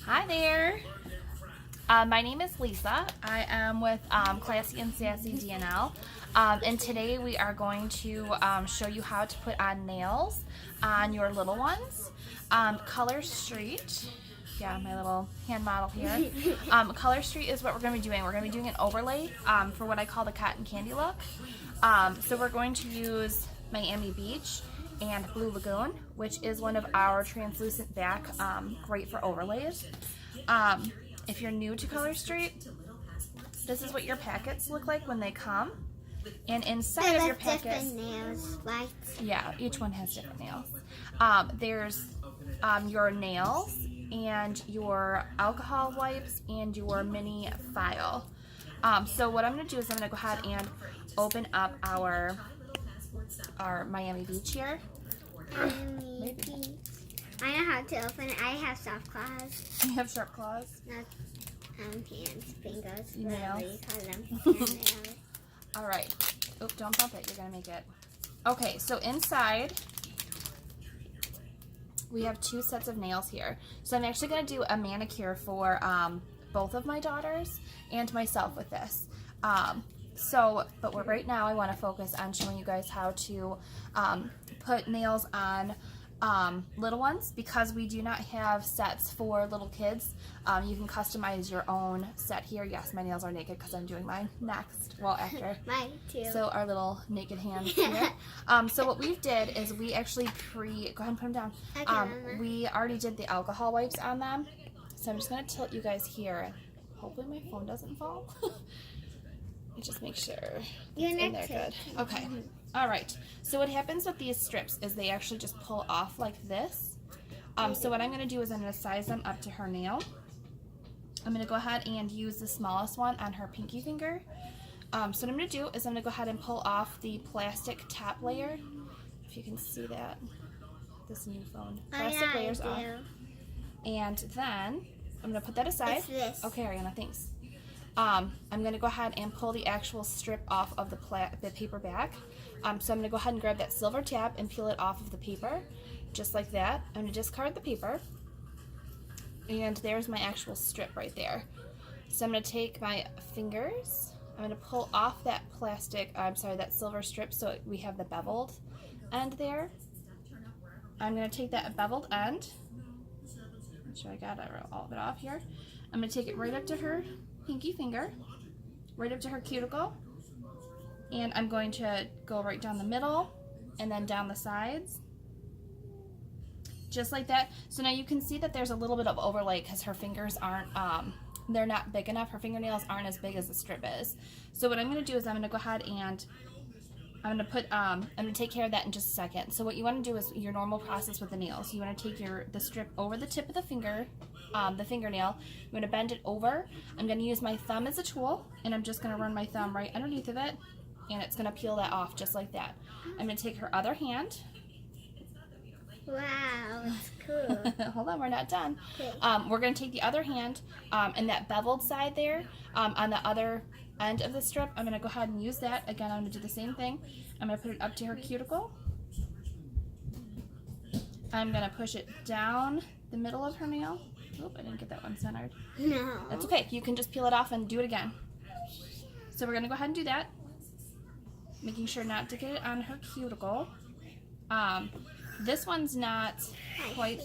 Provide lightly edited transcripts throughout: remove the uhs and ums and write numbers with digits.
Hi there. My name is Lisa. I am with Classy and Sassy DNL, and today we are going to show you how to put on nails on your little ones. Colo Street, yeah, my little hand model here. Colo Street is what we're going to be doing. We're going to be doing an overlay for what I call the cotton candy look. So we're going to use Miami Beach and Blue Lagoon, which is one of our translucent back, great for overlays. If you're new to Colo Street, this is what your packets look like when they come. And inside of your packet, different nails, right? Yeah, each one has different nails. There's your nails and your alcohol wipes and your mini file. So what I'm going to do is I'm going to go ahead and open up our Miami Beach here. Miami Beach. I know how to open it. I have soft claws. You have sharp claws? Not hands, fingers, Nails. whatever you call them. Nails. All right. Oh, don't bump it. You're going to make it. Okay, so inside we have two sets of nails here. So I'm actually going to do a manicure for both of my daughters and myself with this. But right now I want to focus on showing you guys how to put nails on little ones, because we do not have sets for little kids. You can customize your own set here. Yes, my nails are naked because I'm doing mine next. Well, after. Mine too. So our little naked hands here. So what we did is we actually go ahead and put them down. We already did the alcohol wipes on them. So I'm just going to tilt you guys here. Hopefully my phone doesn't fall. Just make sure You're in there good. Okay. All right. So what happens with these strips is they actually just pull off like this. So what I'm going to do is I'm going to size them up to her nail. I'm going to go ahead and use the smallest one on her pinky finger. So what I'm going to do is I'm going to go ahead and pull off the plastic top layer. If you can see that. This new phone. Plastic layers off. And then I'm going to put that aside. It's this. Okay, Ariana, thanks. I'm going to go ahead and pull the actual strip off of the paper back. So I'm going to go ahead and grab that silver tab and peel it off of the paper, just like that. I'm going to discard the paper, and there's my actual strip right there. So I'm going to take my fingers, I'm going to pull off that that silver strip so we have the beveled end there. I'm going to take that beveled end, make sure I got all of it off here. I'm going to take it right up to her pinky finger, right up to her cuticle, and I'm going to go right down the middle and then down the sides, just like that. So now you can see that there's a little bit of overlay because her fingers aren't, they're not big enough. Her fingernails aren't as big as the strip is. So what I'm going to do is I'm going to go ahead and I'm going to take care of that in just a second. So what you want to do is your normal process with the nails. You want to take the strip over the tip of the finger, the fingernail. You want to bend it over. I'm going to use my thumb as a tool, and I'm just going to run my thumb right underneath of it, and it's going to peel that off just like that. I'm going to take her other hand. Wow, it's cool. Hold on, we're not done. Okay. We're going to take the other hand and that beveled side there on the other end of the strip. I'm going to go ahead and use that. Again, I'm going to do the same thing. I'm going to put it up to her cuticle. I'm going to push it down the middle of her nail. Oop, I didn't get that one centered. No. That's okay. You can just peel it off and do it again. So we're going to go ahead and do that, making sure not to get it on her cuticle. This one's not quite,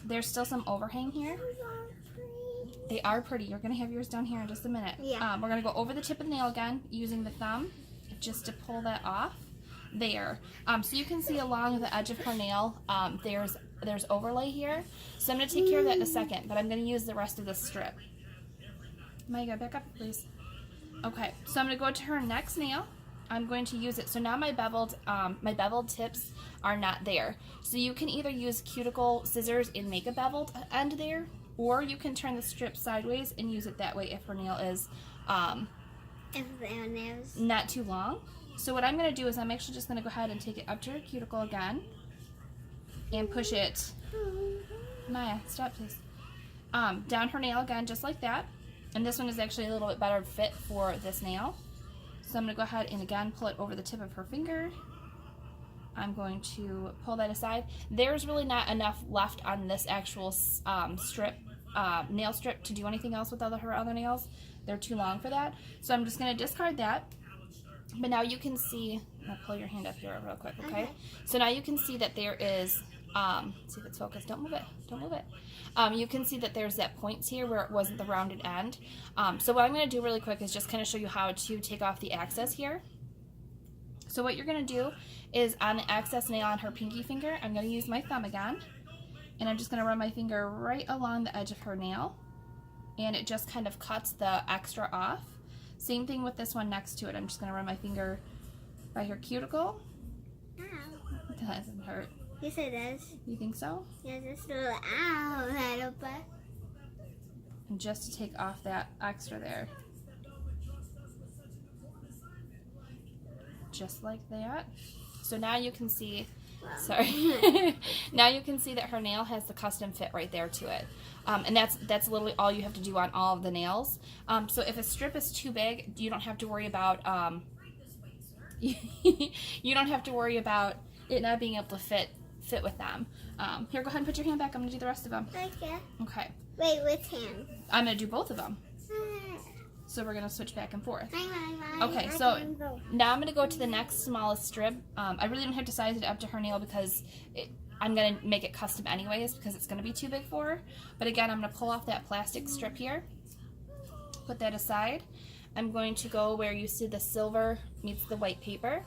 there's still some overhang here. They are pretty. You're going to have yours down here in just a minute. Yeah. We're going to go over the tip of the nail again using the thumb just to pull that off there. So you can see along the edge of her nail, there's overlay here. So I'm going to take care of that in a second, but I'm going to use the rest of the strip. Maya, back up, please. Okay, so I'm going to go to her next nail. I'm going to use it. So now my beveled tips are not there. So you can either use cuticle scissors and make a beveled end there, or you can turn the strip sideways and use it that way if her nail is not too long. So what I'm going to do is I'm actually just going to go ahead and take it up to her cuticle again and push it. Maya, stop please. Down her nail again, just like that. And this one is actually a little bit better fit for this nail. So I'm going to go ahead and again pull it over the tip of her finger I'm going to pull that aside. There's really not enough left on this actual nail strip to do anything else with her other nails. They're too long for that. So I'm just going to discard that. But now you can see, I'll pull your hand up here real quick, okay? So now you can see that there is, see if it's focused. Don't move it. Don't move it. You can see that there's that points here where it wasn't the rounded end. So what I'm going to do really quick is just kind of show you how to take off the excess here. So what you're going to do is on the excess nail on her pinky finger, I'm going to use my thumb again. And I'm just going to run my finger right along the edge of her nail. And it just kind of cuts the extra off. Same thing with this one next to it. I'm just going to run my finger by her cuticle. Ow. That doesn't hurt. Yes, it does. You think so? Yeah, just a little ow, little bit. And just to take off that extra there. Just like that. So now you can see, sorry, now you can see that her nail has the custom fit right there to it. And that's literally all you have to do on all of the nails. So if a strip is too big, you don't have to worry about you don't have to worry about it not being able to fit with them. Here, go ahead and put your hand back. I'm gonna do the rest of them. Okay. Okay. Wait, which hand? I'm gonna do both of them. So we're gonna switch back and forth. Okay, I so can go. now I'm gonna go to the next smallest strip. I really don't have to size it up to her nail because I'm gonna make it custom anyways because it's gonna be too big for her. But again, I'm gonna pull off that plastic strip here. Put that aside. I'm going to go where you see the silver meets the white paper.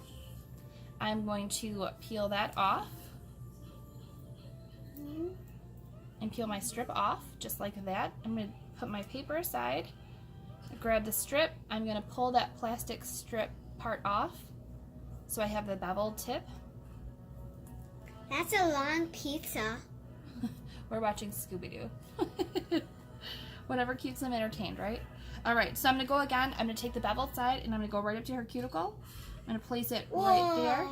I'm going to peel that off. And peel my strip off just like that. I'm going to put my paper aside. Grab the strip. I'm going to pull that plastic strip part off so I have the beveled tip. That's a long pizza. We're watching Scooby-Doo. Whatever keeps them entertained, right? Alright, so I'm going to go again. I'm going to take the beveled side and I'm going to go right up to her cuticle. I'm going to place it right there.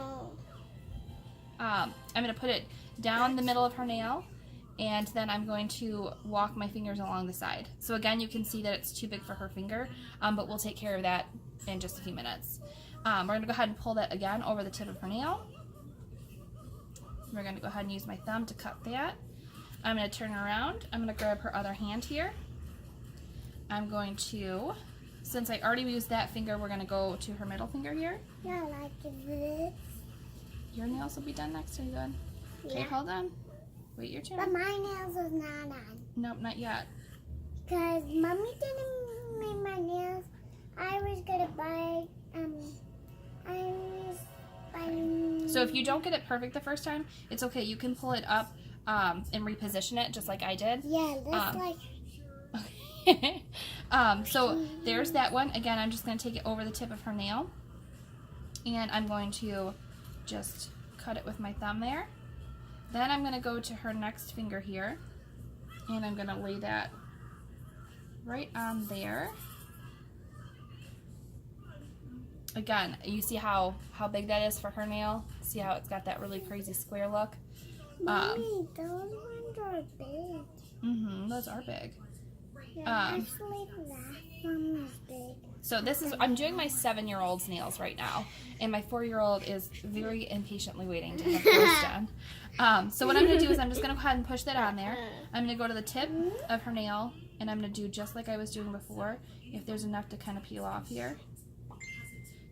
I'm going to put it down the middle of her nail. And then I'm going to walk my fingers along the side. So again, you can see that it's too big for her finger, but we'll take care of that in just a few minutes. We're going to go ahead and pull that again over the tip of her nail. We're going to go ahead and use my thumb to cut that. I'm going to turn around. I'm going to grab her other hand here. I'm going to, since I already used that finger, we're going to go to her middle finger here. Yeah, like this. Your nails will be done next. Are you good? Okay, Yeah. hold on. Wait your turn. But my nails is not on. Nope, not yet. Because Mommy didn't make my nails. I was going to buy, So if you don't get it perfect the first time, it's okay. You can pull it up and reposition it just like I did. Yeah, that's like... so there's that one. Again, I'm just going to take it over the tip of her nail. And I'm going to just cut it with my thumb there. Then I'm going to go to her next finger here. And I'm going to lay that right on there. Again, you see how big that is for her nail? See how it's got that really crazy square look? Mommy, those ones are big. Those are big. Yeah, actually, that one is big. So this is, I'm doing my 7-year-old's nails right now, and my 4-year-old is very impatiently waiting to have hers done. So what I'm going to do is I'm just going to go ahead and push that on there. I'm going to go to the tip of her nail, and I'm going to do just like I was doing before, if there's enough to kind of peel off here.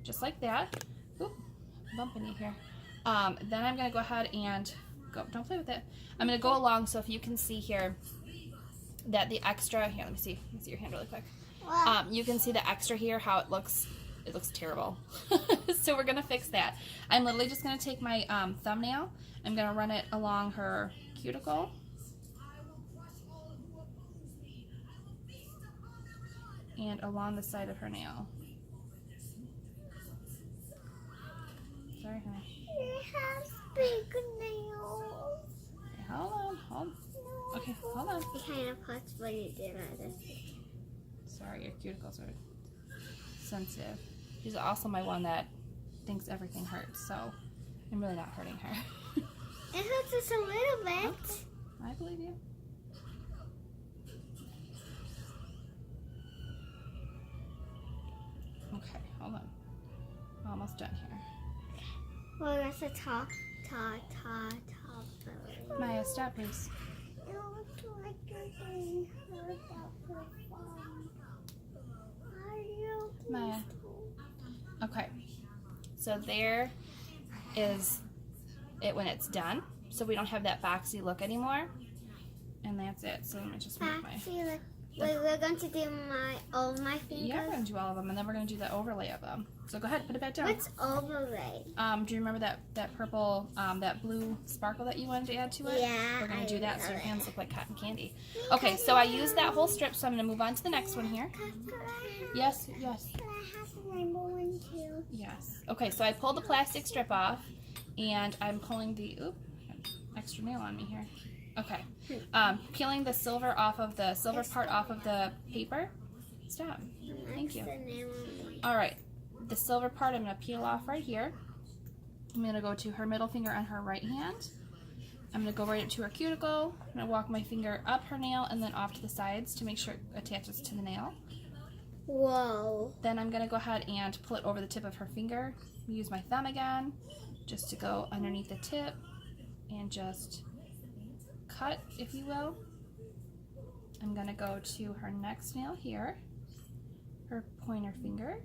Just like that. Oop, bumping you here. Then I'm going to go ahead and go, don't play with it. I'm going to go along, so if you can see here that the extra, here, let me see your hand really quick. You can see the extra here, how it looks terrible. So we're going to fix that. I'm literally just going to take my thumbnail, I'm going to run it along her cuticle. And along the side of her nail. Sorry, honey. It has big nails. Okay, hold on. Okay, hold on. It kind of hurts when you did it. Sorry, your cuticles are sensitive. She's also my one that thinks everything hurts, so I'm really not hurting her. It hurts just a little bit. Okay, I believe you. Okay, hold on. Almost done here. Well, that's a top. Maya, stop, please. It looks like you're getting hurt at the farm. Are you Maya. Okay. So there is it when it's done. So we don't have that boxy look anymore. And that's it. So let me just move my... Wait, we're going to do all my fingers? Yeah, we're going to do all of them, and then we're going to do the overlay of them. So go ahead, put it back down. What's overlay? Do you remember that purple, that blue sparkle that you wanted to add to it? Yeah, We're going I to do that so your remember. hands look like cotton candy. Okay, so I used that whole strip, so I'm going to move on to the next one here. Yes, yes. Can I have the rainbow one too? Yes. Okay, so I pulled the plastic strip off, and I'm pulling the, extra nail on me here. Okay. Peeling the silver part off of the paper. Stop. Thank you. All right. The silver part I'm going to peel off right here. I'm going to go to her middle finger on her right hand. I'm going to go right up to her cuticle. I'm going to walk my finger up her nail and then off to the sides to make sure it attaches to the nail. Whoa. Then I'm going to go ahead and pull it over the tip of her finger. Use my thumb again just to go underneath the tip and just cut, if you will. I'm going to go to her next nail here, her pointer finger,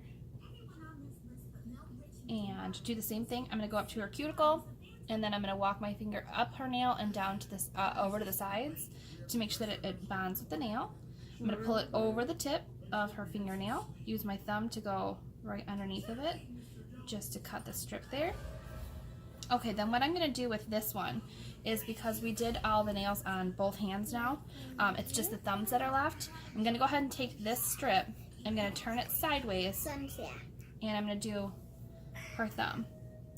and do the same thing. I'm going to go up to her cuticle, and then I'm going to walk my finger up her nail and down to this over to the sides to make sure that it bonds with the nail. I'm going to pull it over the tip of her fingernail, use my thumb to go right underneath of it just to cut the strip there. Okay, then what I'm going to do with this one is, because we did all the nails on both hands now, it's just the thumbs that are left. I'm going to go ahead and take this strip, I'm going to turn it sideways, and I'm going to do her thumb.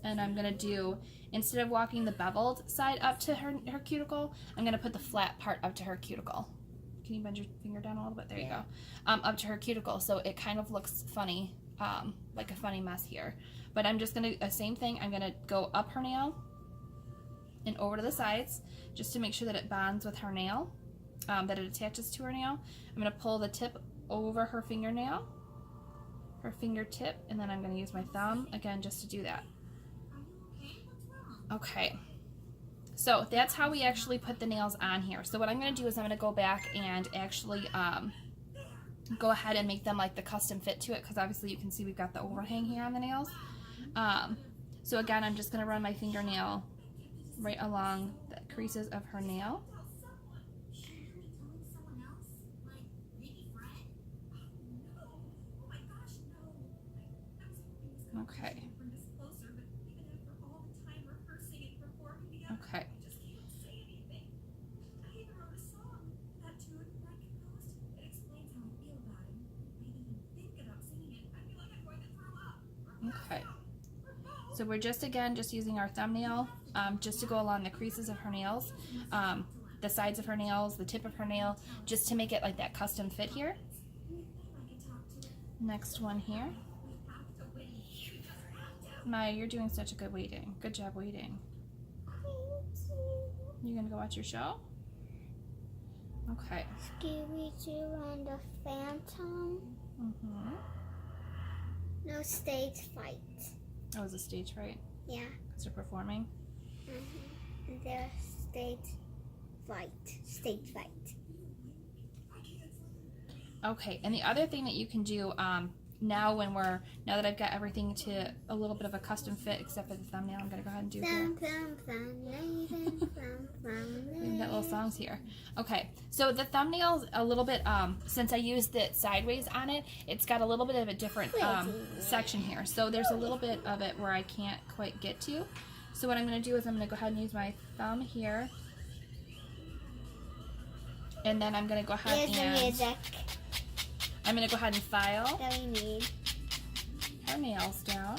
And I'm going to do, instead of walking the beveled side up to her cuticle, I'm going to put the flat part up to her cuticle. Can you bend your finger down a little bit? There you go. Up to her cuticle, so it kind of looks funny, like a funny mess here. But I'm just going to, same thing, I'm going to go up her nail and over to the sides just to make sure that it bonds with her nail, that it attaches to her nail. I'm going to pull the tip over her fingernail, her fingertip, and then I'm going to use my thumb again just to do that. Okay, so that's how we actually put the nails on here. So what I'm going to do is I'm going to go back and actually go ahead and make them like the custom fit to it, because obviously you can see we've got the overhang here on the nails. So again, I'm just going to run my fingernail right along the creases of her nail. Okay. Okay. Okay. So we're just using our thumbnail just to go along the creases of her nails, the sides of her nails, the tip of her nail, just to make it like that custom fit here. Next one here. Maya, you're doing such a good waiting. Good job waiting. You gonna go watch your show? Okay. Scooby-Doo and the Phantom. Mm-hmm. No stage fight. Oh, is a stage fright? Yeah. Because they're performing? Mm-hmm. They're stage fight. Stage fight. Okay, and the other thing that you can do now that I've got everything to a little bit of a custom fit, except for the thumbnail, I'm gonna go ahead and do here. That little song's here. Okay, so the thumbnail's a little bit, since I used it sideways on it, it's got a little bit of a different section here. So there's a little bit of it where I can't quite get to. So what I'm gonna do is I'm gonna go ahead and use my thumb here. And then I'm gonna go ahead I'm going to go ahead and file that we need her nails down,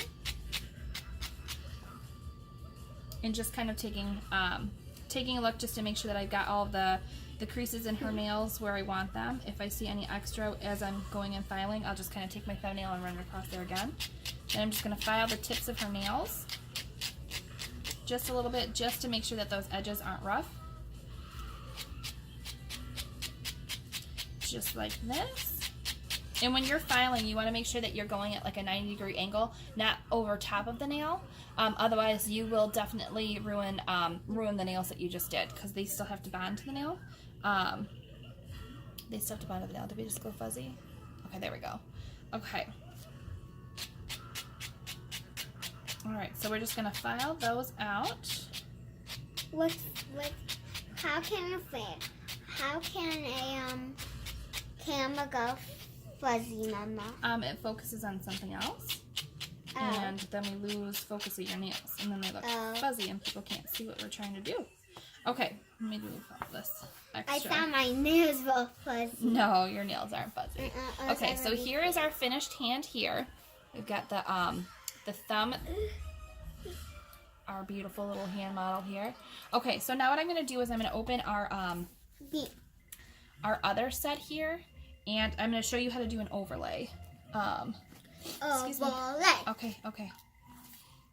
and just kind of taking a look just to make sure that I've got all of the creases in her nails where I want them. If I see any extra as I'm going and filing, I'll just kind of take my thumbnail and run it across there again. Then I'm just going to file the tips of her nails just a little bit, just to make sure that those edges aren't rough. Just like this. And when you're filing, you want to make sure that you're going at like a 90-degree angle, not over top of the nail, Otherwise, you will definitely ruin the nails that you just did, because they still have to bond to the nail. They still have to bond to the nail. Did we just go fuzzy? Okay, there we go. Okay. All right, so we're just gonna file those out. How can a camera go fuzzy, Mama? It focuses on something else, and then we lose focus of your nails, and then they look fuzzy, and people can't see what we're trying to do. Okay, maybe we'll put this extra. I thought my nails were fuzzy. No, your nails aren't fuzzy. Okay, so here is our finished hand here. We've got the thumb, our beautiful little hand model here. Okay, so now what I'm going to do is I'm going to open our other set here, and I'm going to show you how to do an overlay. Excuse me.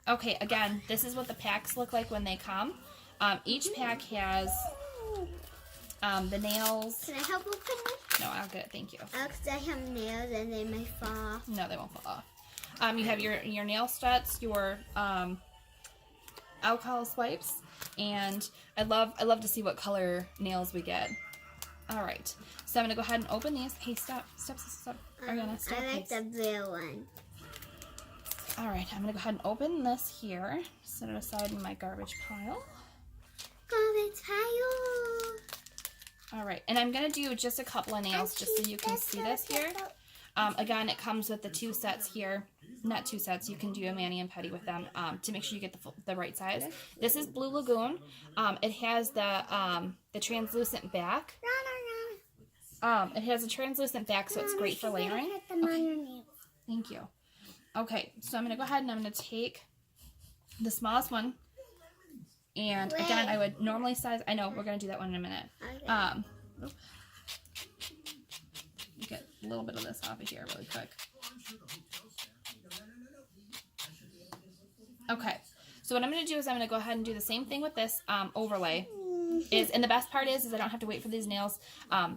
Okay, again, this is what the packs look like when they come. Each pack has the nails. Can I help open it? No, I'll get it, thank you. Because I have nails and they may fall off. No, they won't fall off. You have your nail sets, your alcohol swipes, and I love to see what color nails we get. All right, so I'm gonna go ahead and open these. Hey, stop. Ariana, stop. I like the blue one. All right, I'm gonna go ahead and open this here. Set it aside in my garbage pile. Garbage pile. All right, and I'm gonna do just a couple of nails just so you can see this here. Again, it comes with the two sets here. Not two sets. You can do a mani and pedi with them to make sure you get the right size. This is Blue Lagoon. It has the translucent back. It has a translucent back, so it's great for layering. Okay. Thank you. Okay, so I'm gonna go ahead and I'm gonna take the smallest one. And again, I would normally size. I know we're gonna do that one in a minute. Okay. Get a little bit of this off of here really quick. Okay, so what I'm going to do is I'm going to go ahead and do the same thing with this overlay. And the best part is I don't have to wait for these nails,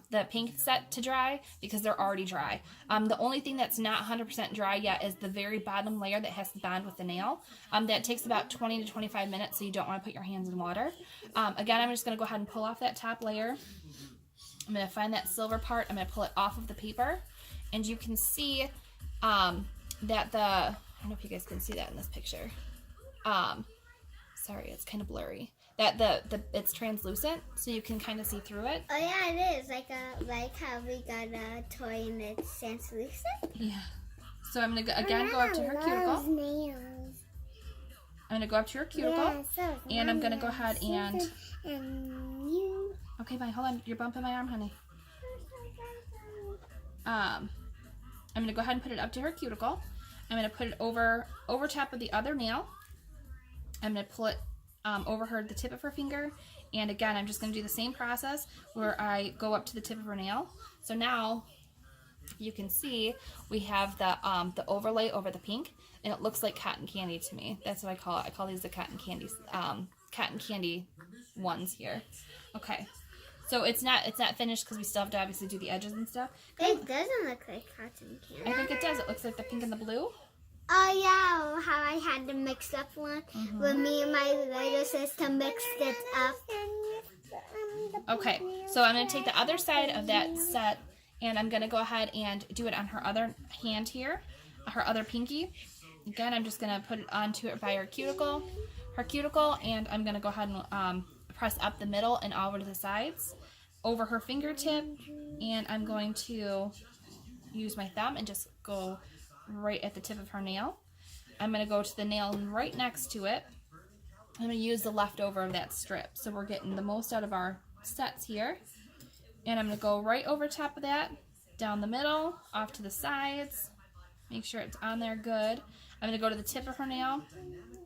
the pink set to dry, because they're already dry. The only thing that's not 100% dry yet is the very bottom layer that has to bond with the nail. That takes about 20 to 25 minutes, so you don't want to put your hands in water. Again, I'm just going to go ahead and pull off that top layer. I'm going to find that silver part. I'm going to pull it off of the paper. And you can see that I don't know if you guys can see that in this picture. Sorry, it's kind of blurry. That it's translucent, so you can kind of see through it. Oh yeah, it is like how we got a toy and it's translucent. Yeah. So I'm gonna again go up to her cuticle. Nails. I'm gonna go up to her cuticle, and I'm gonna go ahead and. You. Okay, bye. Hold on. You're bumping my arm, honey. I'm gonna go ahead and put it up to her cuticle. I'm gonna put it over top of the other nail. I'm going to pull it over the tip of her finger, and again I'm just going to do the same process where I go up to the tip of her nail. So now you can see we have the overlay over the pink, and it looks like cotton candy to me. That's what I call it. I call these the cotton candy ones here. Okay, so it's not finished because we still have to obviously do the edges and stuff. It doesn't look like cotton candy. I think it does. It looks like the pink and the blue. Oh yeah, how I had to mix up one with me and my little sister mixed it up. Okay, so I'm going to take the other side of that set, and I'm going to go ahead and do it on her other hand here, her other pinky. Again, I'm just going to put it onto it by her cuticle, and I'm going to go ahead and press up the middle and over to the sides, over her fingertip, and I'm going to use my thumb and just go right at the tip of her nail. I'm going to go to the nail right next to it. I'm going to use the leftover of that strip, so we're getting the most out of our sets here. And I'm going to go right over top of that, down the middle, off to the sides, make sure it's on there good. I'm going to go to the tip of her nail,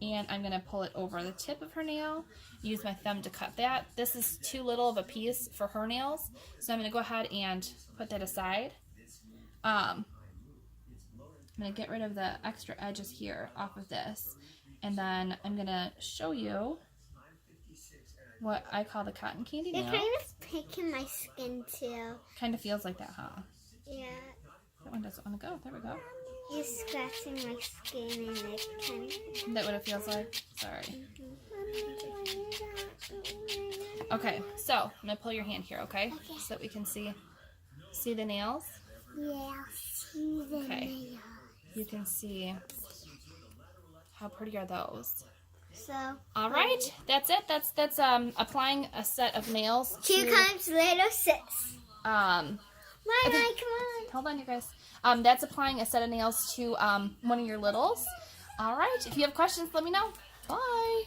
and I'm going to pull it over the tip of her nail, use my thumb to cut that. This is too little of a piece for her nails, so I'm going to go ahead and put that aside. I'm going to get rid of the extra edges here off of this, and then I'm going to show you what I call the cotton candy nail. It kind of picking my skin too. Kind of feels like that, huh? Yeah. That one doesn't want to go. There we go. You're scratching my skin and it kind Is that what it feels like? Sorry. Okay, so I'm gonna pull your hand here, okay? Okay. So that we can see the nails. Yeah, see the Okay. nail. You can see how pretty are those. So. All right, that's it. That's applying a set of nails. 2 times later, 6. Um, My, come on. hold on, you guys. That's applying a set of nails to one of your littles. All right. If you have questions, let me know. Bye.